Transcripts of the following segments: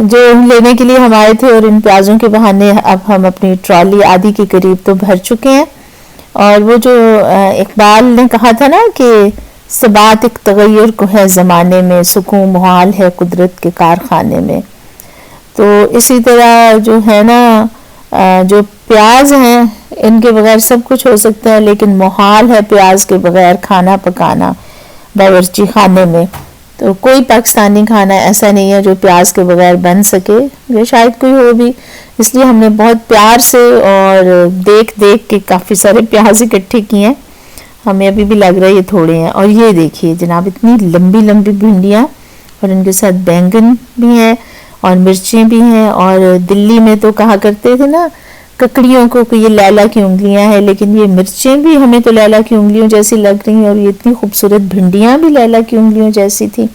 جو لینے کے لیے ہم آئے تھے، اور ان پیازوں کے بہانے اب ہم اپنی ٹرالی آدھی کے قریب تو بھر چکے ہیں. اور وہ جو اقبال نے کہا تھا نا کہ ثبات ایک تغیر کو ہے زمانے میں، سکون محال ہے قدرت کے کارخانے میں، تو اسی طرح جو ہے نا جو پیاز ہیں ان کے بغیر سب کچھ ہو سکتا ہے، لیکن محال ہے پیاز کے بغیر کھانا پکانا باورچی خانے میں. تو کوئی پاکستانی کھانا ایسا نہیں ہے جو پیاز کے بغیر بن سکے، یا شاید کوئی ہو بھی. اس لیے ہم نے بہت پیار سے اور دیکھ دیکھ کے کافی سارے پیاز اکٹھے کیے ہیں. ہمیں ابھی بھی لگ رہا ہے یہ تھوڑے ہیں. اور یہ دیکھیے جناب اتنی لمبی لمبی بھنڈیاں، اور ان کے ساتھ بینگن بھی ہیں اور مرچیں بھی ہیں. اور دلی میں تو کہا کرتے تھے نا ککڑیوں کو کہ یہ لیلا کی انگلیاں ہیں، لیکن یہ مرچیں بھی ہمیں تو لیلا کی انگلیوں جیسی لگ رہی ہیں، اور یہ اتنی خوبصورت بھنڈیاں بھی لیلا کی انگلیوں جیسی تھی.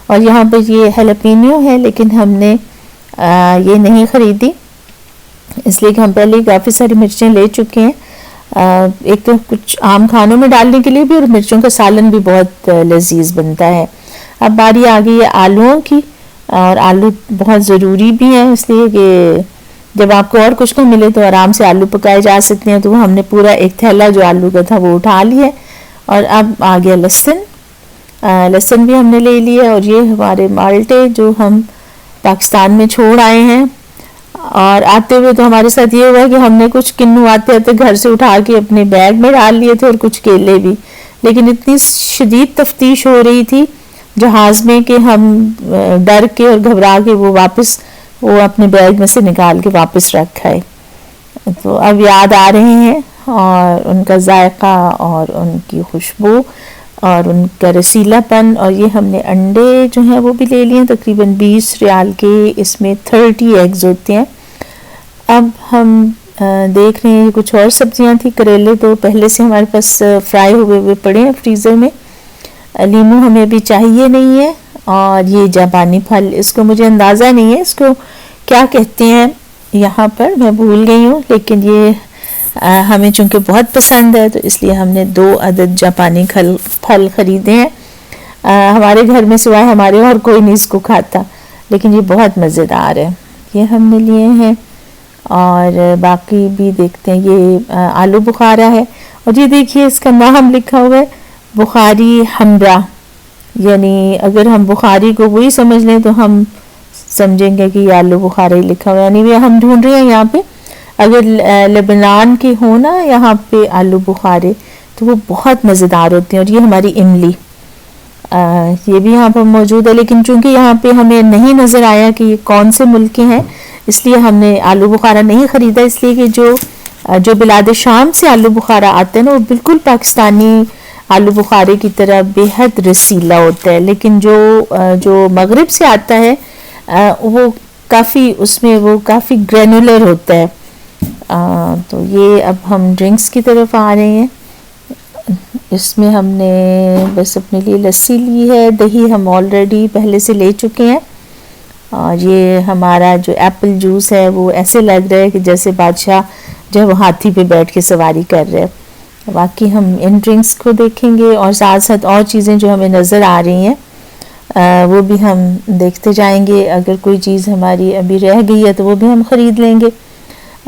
اور یہاں پر یہ ہیلپینیو ہے، لیکن ہم نے یہ نہیں خریدی اس لیے کہ ہم پہلے ہی کافی ساری مرچیں لے چکے ہیں. ایک تو کچھ عام کھانوں میں ڈالنے کے لیے بھی، اور مرچوں کا سالن بھی بہت لذیذ بنتا ہے. اب باری آ گئی ہے آلوؤں کی، اور آلو بہت ضروری بھی ہیں اس لیے کہ جب آپ کو اور کچھ نہ ملے تو آرام سے آلو پکائے جا سکتے ہیں. تو ہم نے پورا ایک تھیلا جو آلو کا تھا وہ اٹھا لیا. اور اب آ گیا لہسن بھی ہم نے لے لیا. اور یہ ہمارے مالٹے جو ہم پاکستان میں چھوڑ آئے ہیں، اور آتے ہوئے تو ہمارے ساتھ یہ ہوا کہ ہم نے کچھ کنو آتے آتے گھر سے اٹھا کے اپنے بیگ میں ڈال لیے تھے، اور کچھ کیلے بھی. لیکن اتنی شدید تفتیش ہو رہی تھی جہاز میں کہ ہم ڈر کے اور گھبرا کے وہ اپنے بیگ میں سے نکال کے واپس رکھ آئے. تو اب یاد آ رہے ہیں، اور ان کا ذائقہ اور ان کی خوشبو اور ان کا رسیلا پن. اور یہ ہم نے انڈے جو ہیں وہ بھی لے لیے، تقریباً 20 ریال کے اس میں 30 ایگز ہوتے ہیں. اب ہم دیکھ رہے ہیں کچھ اور سبزیاں تھیں. کریلے تو پہلے سے ہمارے پاس فرائی ہوئے پڑے ہیں فریزر میں. لیمو ہمیں ابھی چاہیے نہیں ہے. اور یہ جاپانی پھل، اس کو مجھے اندازہ نہیں ہے اس کو کیا کہتے ہیں یہاں پر، میں بھول گئی ہوں، لیکن یہ ہمیں چونکہ بہت پسند ہے تو اس لیے ہم نے 2 عدد جاپانی پھل خریدے ہیں. ہمارے گھر میں سوائے ہمارے اور کوئی نہیں اس کو کھاتا، لیکن یہ بہت مزیدار ہے. یہ ہم نے لیے ہیں. اور باقی بھی دیکھتے ہیں. یہ آلو بخارا ہے. اور یہ دیکھیے اس کا نام لکھا ہوا ہے بخاری حمرا، یعنی اگر ہم بخاری کو وہی سمجھ لیں تو ہم سمجھیں گے کہ یہ آلو بخارا ہی لکھا ہوا ہے. یعنی ہم ڈھونڈ رہے ہیں یہاں پہ اگر لبنان کے ہونا یہاں پہ آلو بخارے تو وہ بہت مزیدار ہوتے ہیں. اور یہ ہماری املی یہ بھی یہاں پر موجود ہے، لیکن چونکہ یہاں پہ ہمیں نہیں نظر آیا کہ یہ کون سے ملک کے ہیں اس لیے ہم نے آلو بخارا نہیں خریدا. اس لیے کہ جو بلاد شام سے آلو بخارا آتے ہیں نا وہ بالکل پاکستانی آلو بخارے کی طرح بے حد رسیلا ہوتا ہے، لیکن جو مغرب سے آتا ہے وہ کافی گرینولر ہوتا ہے. تو یہ اب ہم ڈرنکس کی طرف آ رہے ہیں. اس میں ہم نے بس اپنے لیے لسی لی ہے. دہی ہم آلریڈی پہلے سے لے چکے ہیں. اور یہ ہمارا جو ایپل جوس ہے وہ ایسے لگ رہا ہے کہ جیسے بادشاہ جو ہے وہ ہاتھی پہ بیٹھ کے سواری کر رہے. باقی ہم ان ڈرنکس کو دیکھیں گے، اور ساتھ ساتھ اور چیزیں جو ہمیں نظر آ رہی ہیں وہ بھی ہم دیکھتے جائیں گے. اگر کوئی چیز ہماری ابھی رہ گئی ہے تو وہ بھی ہم خرید لیں گے.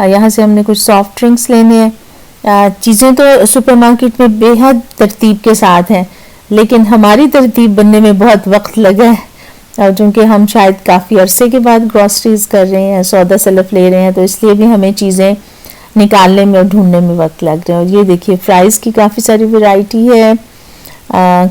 یہاں سے ہم نے کچھ سافٹ ڈرنکس لینے ہیں. چیزیں تو سپر مارکیٹ میں بے حد ترتیب کے ساتھ ہیں، لیکن ہماری ترتیب بننے میں بہت وقت لگا ہے. اور چونکہ ہم شاید کافی عرصے کے بعد گروسریز کر رہے ہیں، سودا سلف لے رہے ہیں، تو اس لیے بھی ہمیں چیزیں نکالنے میں اور ڈھونڈنے میں وقت لگ رہا ہے. اور یہ دیکھیے فرائز کی کافی ساری ورائٹی ہے.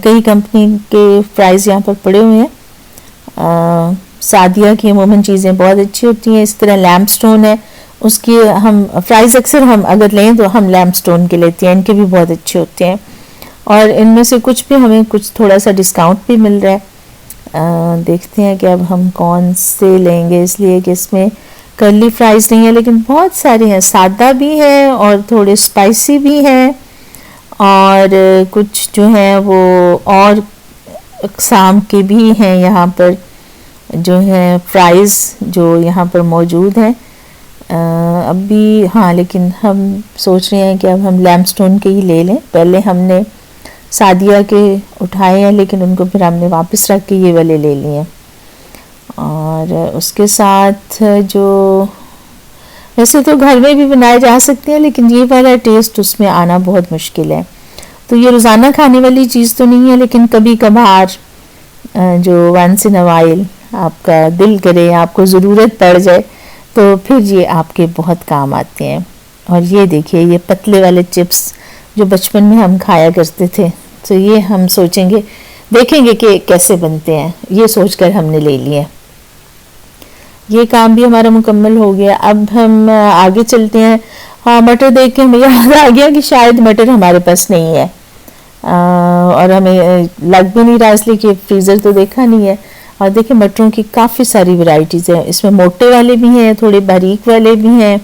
کئی کمپنی کے فرائز یہاں پر پڑے ہوئے ہیں. سعدیہ کی عموماً چیزیں بہت اچھی ہوتی ہیں. اس طرح لیمپ سٹون ہے، اس کی ہم فرائز اکثر ہم اگر لیں تو ہم لیمپ سٹون کے لیتے ہیں. ان کے بھی بہت اچھے ہوتے ہیں، اور ان میں سے کچھ بھی ہمیں کچھ تھوڑا سا ڈسکاؤنٹ بھی مل رہا ہے. دیکھتے ہیں کہ اب ہم کون سے لیں گے، اس لیے کہ اس میں کرلی فرائز نہیں ہے لیکن بہت سارے ہیں. سادہ بھی ہے اور تھوڑے اسپائسی بھی ہیں، اور کچھ جو ہیں وہ اور اقسام کے بھی ہیں یہاں پر جو ہیں فرائز جو یہاں پر موجود ہیں. اب بھی ہاں، لیکن ہم سوچ رہے ہیں کہ اب ہم لیمپ سٹون کے ہی لے لیں. پہلے ہم نے سعدیہ کے اٹھائے ہیں لیکن ان کو پھر ہم نے واپس رکھ کے یہ والے لے لیے ہیں. اور اس کے ساتھ جو ویسے تو گھر میں بھی بنائے جا سکتے ہیں، لیکن یہ والا ٹیسٹ اس میں آنا بہت مشکل ہے. تو یہ روزانہ کھانے والی چیز تو نہیں ہے، لیکن کبھی کبھار جو ونس ان وائل آپ کا دل کرے، آپ کو ضرورت پڑ جائے، تو پھر یہ آپ کے بہت کام آتے ہیں. اور یہ دیکھیے یہ پتلے والے چپس جو بچپن میں ہم کھایا کرتے تھے، تو یہ ہم سوچیں گے، دیکھیں گے کہ کیسے بنتے ہیں، یہ سوچ کر ہم نے لے لیے. یہ کام بھی ہمارا مکمل ہو گیا. اب ہم آگے چلتے ہیں. ہاں، مٹر دیکھ کے ہمیں یاد آ گیا کہ شاید مٹر ہمارے پاس نہیں ہے، اور ہمیں لگ بھی نہیں رہا، اس لیے کہ فریزر تو دیکھا نہیں ہے. اور دیکھیں مٹروں کی کافی ساری ورائٹیز ہیں، اس میں موٹے والے بھی ہیں، تھوڑے باریک والے بھی ہیں،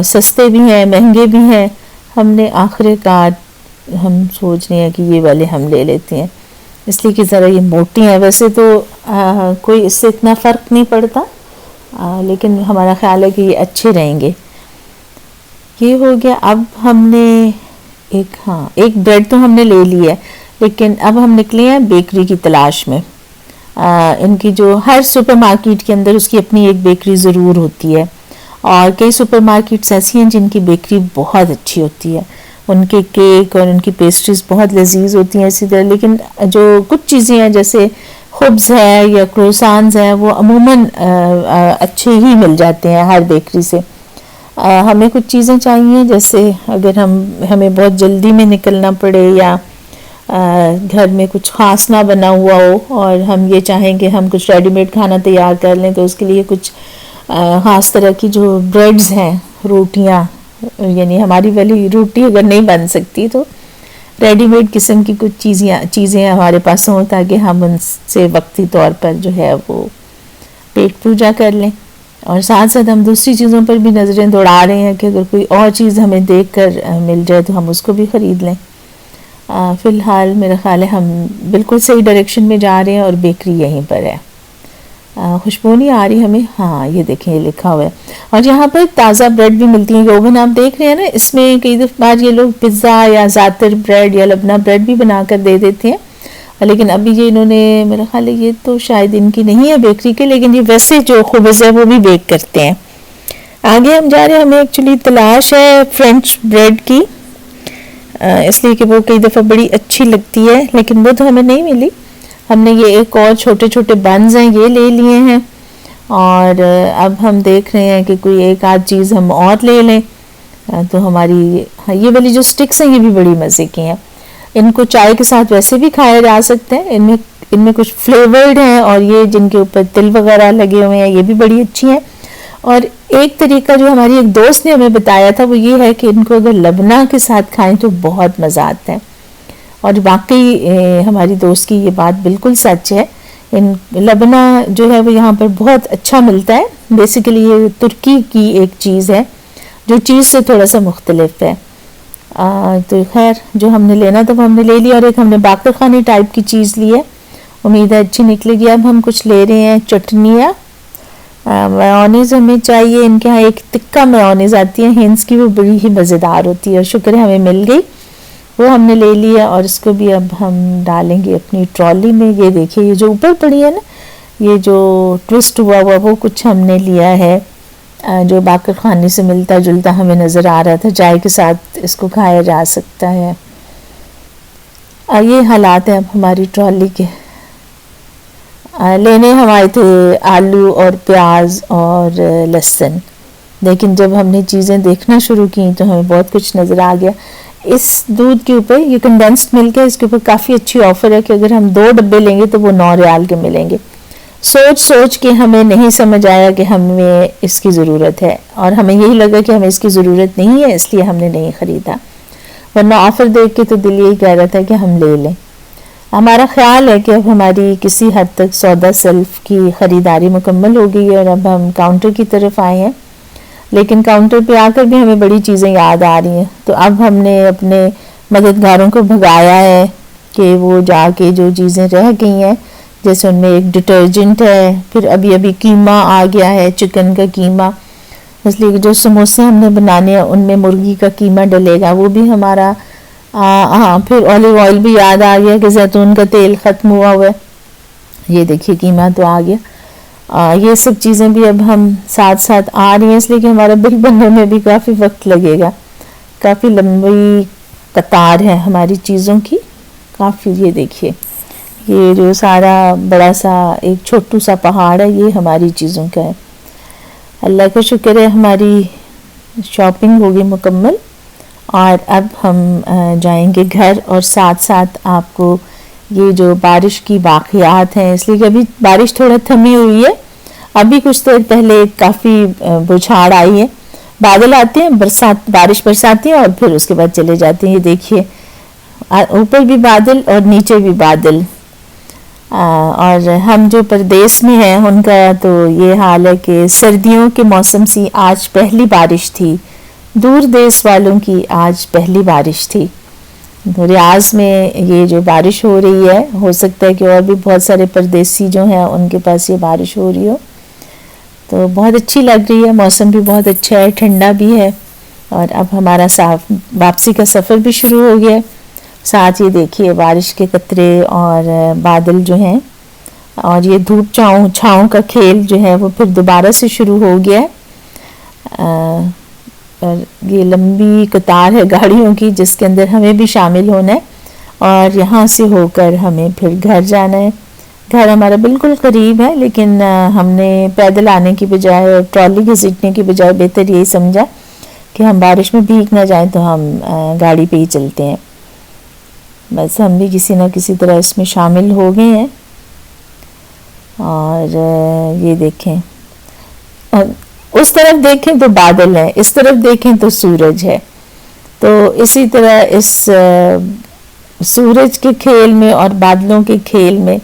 سستے بھی ہیں، مہنگے بھی ہیں. ہم نے آخر کار ہم سوچ رہے ہیں کہ یہ والے ہم لے لیتے ہیں، اس لیے کہ ذرا یہ موٹی ہیں. ویسے تو کوئی اس سے اتنا فرق نہیں پڑتا، لیکن ہمارا خیال ہے کہ یہ اچھے رہیں گے. یہ ہو گیا. اب ہم نے ایک بریڈ تو ہم نے لے لی ہے، لیکن اب ہم نکلے ہیں بیکری کی تلاش میں. ان کی جو ہر سپر مارکیٹ کے اندر اس کی اپنی ایک بیکری ضرور ہوتی ہے، اور کئی سپر مارکیٹس ایسی ہیں جن کی بیکری بہت اچھی ہوتی ہے، ان کے کیک اور ان کی پیسٹریز بہت لذیذ ہوتی ہیں اسی طرح. لیکن جو کچھ چیزیں ہیں جیسے خبز ہے یا کروسانز ہیں، وہ عموماً اچھے ہی مل جاتے ہیں ہر بیکری سے. ہمیں کچھ چیزیں چاہیے، جیسے اگر ہمیں بہت جلدی میں نکلنا پڑے، یا گھر میں کچھ خاص نہ بنا ہوا ہو اور ہم یہ چاہیں کہ ہم کچھ ریڈی میڈ کھانا تیار کر لیں، تو اس کے لیے کچھ خاص طرح کی جو بریڈز ہیں، روٹیاں، یعنی ہماری والی روٹی اگر نہیں بن سکتی تو ریڈی میڈ قسم کی کچھ چیزیں ہمارے پاس ہوں، تاکہ ہم ان سے وقتی طور پر جو ہے وہ پیٹ پوجا کر لیں. اور ساتھ ساتھ ہم دوسری چیزوں پر بھی نظریں دوڑا رہے ہیں کہ اگر کوئی اور چیز ہمیں دیکھ کر مل جائے تو ہم اس کو بھی خرید لیں. فی الحال میرا خیال ہے ہم بالکل صحیح ڈائریکشن میں جا رہے ہیں، اور بیکری یہیں پر ہے. خوشبو نہیں آ رہی ہمیں؟ ہاں، یہ دیکھیں، یہ لکھا ہوا ہے. اور یہاں پر تازہ بریڈ بھی ملتی ہیں. اوون آپ دیکھ رہے ہیں نا، اس میں کئی دفعہ یہ لوگ پزا یا زعتر بریڈ یا لبنہ بریڈ بھی بنا کر دے دیتے ہیں، لیکن ابھی یہ انہوں نے، میرا خیال ہے یہ تو شاید ان کی نہیں ہے بیکری کے، لیکن یہ ویسے جو خبز ہے وہ بھی بیک کرتے ہیں. آگے ہم جا رہے ہیں. ہمیں ایکچولی تلاش ہے فرینچ بریڈ کی، اس لیے کہ وہ کئی دفعہ بڑی اچھی لگتی ہے، لیکن وہ تو ہمیں نہیں ملی. ہم نے یہ ایک اور چھوٹے چھوٹے بنز ہیں یہ لے لیے ہیں، اور اب ہم دیکھ رہے ہیں کہ کوئی ایک آدھ چیز ہم اور لے لیں. تو ہماری یہ والی جو سٹکس ہیں یہ بھی بڑی مزے کی ہیں. ان کو چائے کے ساتھ ویسے بھی کھایا جا سکتے ہیں. ان میں کچھ فلیورڈ ہیں، اور یہ جن کے اوپر تل وغیرہ لگے ہوئے ہیں یہ بھی بڑی اچھی ہیں. اور ایک طریقہ جو ہماری ایک دوست نے ہمیں بتایا تھا وہ یہ ہے کہ ان کو اگر لبنہ کے ساتھ کھائیں تو بہت مزہ آتا ہے. اور واقعی ہماری دوست کی یہ بات بالکل سچ ہے. لبنہ جو ہے وہ یہاں پر بہت اچھا ملتا ہے. بیسیکلی یہ ترکی کی ایک چیز ہے جو چیز سے تھوڑا سا مختلف ہے. تو خیر جو ہم نے لینا تھا وہ ہم نے لے لیا. اور ایک ہم نے باقر خانی ٹائپ کی چیز لی ہے، امید ہے اچھی نکلے گی. اب ہم کچھ لے رہے ہیں چٹنیاں. میونیز ہمیں چاہیے. ان کے ہاں ایک تکہ میونیز آتی ہے ہینس کی، وہ بڑی ہی مزیدار ہوتی ہے، اور شکر ہے ہمیں مل گئی، وہ ہم نے لے لیا. اور اس کو بھی اب ہم ڈالیں گے اپنی ٹرالی میں. یہ دیکھیے یہ جو اوپر پڑی ہے نا، یہ جو ٹوسٹ ہوا وہ کچھ ہم نے لیا ہے جو باقر خانے سے ملتا جلتا ہمیں نظر آ رہا تھا. چائے کے ساتھ اس کو کھایا جا سکتا ہے. یہ حالات ہیں اب ہماری ٹرالی کے. لینے ہم آئے تھے آلو اور پیاز اور لہسن، لیکن جب ہم نے چیزیں دیکھنا شروع کی تو ہمیں بہت کچھ نظر آ گیا. اس دودھ کے اوپر یہ کنڈینسڈ ملک ہے، اس کے اوپر کافی اچھی آفر ہے کہ اگر ہم 2 ڈبے لیں گے تو وہ 9 ریال کے ملیں گے. سوچ کے ہمیں نہیں سمجھ آیا کہ ہمیں اس کی ضرورت ہے، اور ہمیں یہی لگا کہ ہمیں اس کی ضرورت نہیں ہے، اس لیے ہم نے نہیں خریدا. ورنہ آفر دیکھ کے تو دل یہی کہہ رہا تھا کہ ہم لے لیں. ہمارا خیال ہے کہ اب ہماری کسی حد تک سودا سیلف کی خریداری مکمل ہو گئی ہے، اور اب ہم کاؤنٹر کی طرف آئے ہیں. لیکن کاؤنٹر پہ آ کر بھی ہمیں بڑی چیزیں یاد آ رہی ہیں. تو اب ہم نے اپنے مددگاروں کو بھگایا ہے کہ وہ جا کے جو چیزیں رہ گئی ہیں، جیسے ان میں ایک ڈٹرجنٹ ہے، پھر ابھی قیمہ آ گیا ہے، چکن کا قیمہ، اس لیے جو سموسے ہم نے بنانے ہیں ان میں مرغی کا قیمہ ڈلے گا، وہ بھی ہمارا. ہاں، پھر اولیو آئل بھی یاد آ گیا کہ زیتون کا تیل ختم ہوا ہے. یہ دیکھیے قیمہ تو آ گیا. یہ سب چیزیں بھی اب ہم ساتھ ساتھ آ رہی ہیں، اس لیے کہ ہمارا بل بننے میں بھی کافی وقت لگے گا. کافی لمبی قطار ہے ہماری چیزوں کی کافی. یہ دیکھیے یہ جو سارا بڑا سا ایک چھوٹو سا پہاڑ ہے یہ ہماری چیزوں کا ہے. اللہ کا شکر ہے ہماری شاپنگ ہوگی مکمل، اور اب ہم جائیں گے گھر، اور ساتھ ساتھ آپ کو یہ جو بارش کی واقعات ہیں، اس لیے کہ ابھی بارش تھوڑا تھمی ہوئی ہے، ابھی کچھ دیر پہلے کافی بچھاڑ آئی ہے، بادل آتے ہیں، بارش برساتی ہیں اور پھر اس کے بعد چلے جاتے ہیں. یہ دیکھیے اوپر بھی بادل اور نیچے بھی بادل. اور ہم جو پردیس میں ہیں ان کا تو یہ حال ہے کہ سردیوں کے موسم سی آج پہلی بارش تھی، دور دیس والوں کی آج پہلی بارش تھی. ریاض میں یہ جو بارش ہو رہی ہے، ہو سکتا ہے کہ اور بھی بہت سارے پردیسی جو ہیں ان کے پاس یہ بارش ہو رہی ہو، تو بہت اچھی لگ رہی ہے. موسم بھی بہت اچھا ہے، ٹھنڈا بھی ہے، اور اب ہمارا واپسی کا سفر بھی شروع ہو گیا ہے. ساتھ یہ دیکھیے بارش کے قطرے اور بادل جو ہیں، اور یہ دھوپ چھاؤں کا کھیل جو ہے وہ پھر دوبارہ سے شروع ہو گیا ہے. اور یہ لمبی قطار ہے گاڑیوں کی جس کے اندر ہمیں بھی شامل ہونا ہے، اور یہاں سے ہو کر ہمیں پھر گھر جانا ہے. گھر ہمارا بالکل قریب ہے، لیکن ہم نے پیدل آنے کی بجائے اور ٹرالی گھسیٹنے کی بجائے بہتر یہی سمجھا کہ ہم بارش میں بھیگ نہ جائیں تو ہم گاڑی پہ ہی چلتے ہیں. بس ہم بھی کسی نہ کسی طرح اس میں شامل ہو گئے ہیں. اور یہ دیکھیں، اور اس طرف دیکھیں تو بادل ہے، اس طرف دیکھیں تو سورج ہے. تو اسی طرح اس سورج کے کھیل میں اور بادلوں کے کھیل میں،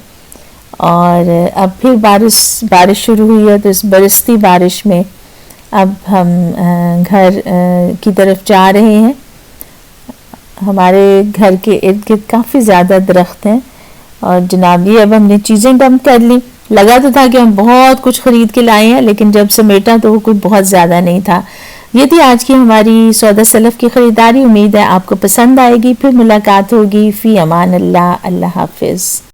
اور اب پھر بارش شروع ہوئی ہے، تو اس برستی بارش میں اب ہم گھر کی طرف جا رہے ہیں. ہمارے گھر کے ارد گرد کافی زیادہ درخت ہیں، اور جناب یہ اب ہم نے چیزیں ڈمپ کر لی. لگا تو تھا کہ ہم بہت کچھ خرید کے لائے ہیں، لیکن جب سمیٹا تو وہ کچھ بہت زیادہ نہیں تھا. یہ تھی آج کی ہماری سودا سلف کی خریداری. امید ہے آپ کو پسند آئے گی. پھر ملاقات ہوگی. فی امان اللہ. اللہ حافظ.